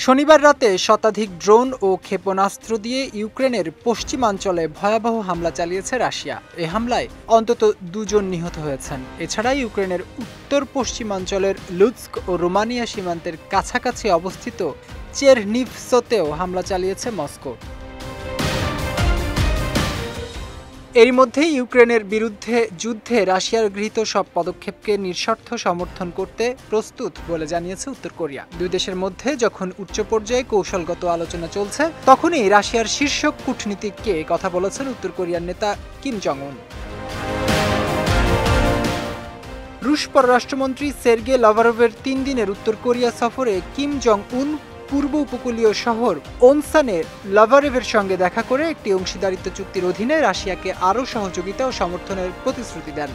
শনিবার রাতে শতাধিক ড্রোন ও ক্ষেপণাস্ত্র দিয়ে ইউক্রেনের পশ্চিমাঞ্চলে ভয়াবহ হামলা চালিয়েছে রাশিয়া। এ হামলায় অন্তত 2 জন নিহত হয়েছেন। এছাড়া ইউক্রেনের উত্তর পশ্চিমাঞ্চলের লুৎস্ক ও রোমানিয়া সীমান্তের কাছাকাছি অবস্থিত চেরনিভসতেও হামলা চালিয়েছে মস্কো। এরই মধ্যে ইউক্রেনের বিরুদ্ধে যুদ্ধে রাশিয়ার গৃহীত সব পদক্ষেপকে নিঃশর্ত সমর্থন করতে প্রস্তুত বলে জানিয়েছে উত্তর কোরিয়া। দুই দেশের মধ্যে যখন উচ্চ পর্যায়ে কৌশলগত আলোচনা চলছে, তখনই রাশিয়ার শীর্ষ কূটনীতিককে কথা বলেছেন উত্তর কোরিয়ার নেতা কিম জং উন। রুশ পররাষ্ট্রমন্ত্রী সের্গে লাভারভের 3 দিনের উত্তর কোরিয়া সফরে কিম জং উন পূর্ব উপকূলীয় শহর ওনসানে লাভারেভের সঙ্গে দেখা করে একটি অংশীদারিত্ব চুক্তির অধীনে রাশিয়াকে আরও সহযোগিতা ও সমর্থনের প্রতিশ্রুতি দেন।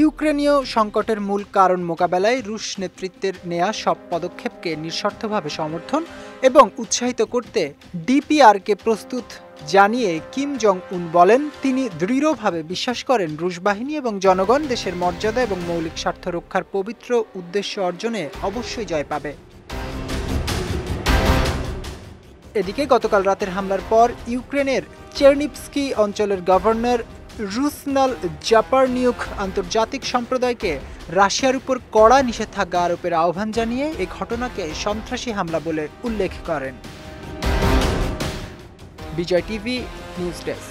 ইউক্রেনীয় সংকটের মূল কারণ মোকাবেলায় রুশ নেতৃত্বের নেয়া সব পদক্ষেপকে নিঃশর্তভাবে সমর্থন এবং উৎসাহিত করতে ডিপিআরকে প্রস্তুত জানিয়ে কিম জং উন বলেন, তিনি দৃঢ়ভাবে বিশ্বাস করেন রুশ বাহিনী এবং জনগণ দেশের মর্যাদা এবং মৌলিক স্বার্থ রক্ষার পবিত্র উদ্দেশ্য অর্জনে অবশ্যই জয় পাবে। এদিকে গতকাল রাতের হামলার পর ইউক্রেনের চেরনিভস্কি অঞ্চলের গভর্নর রুসনাল জাপারনিউক আন্তর্জাতিক সম্প্রদায়কে রাশিয়ার উপর কড়া নিষেধাজ্ঞা আরোপের আহ্বান জানিয়ে এই ঘটনাকে সন্ত্রাসী হামলা বলে উল্লেখ করেন। বিজয় টিভি নিউজ ডেস্ক।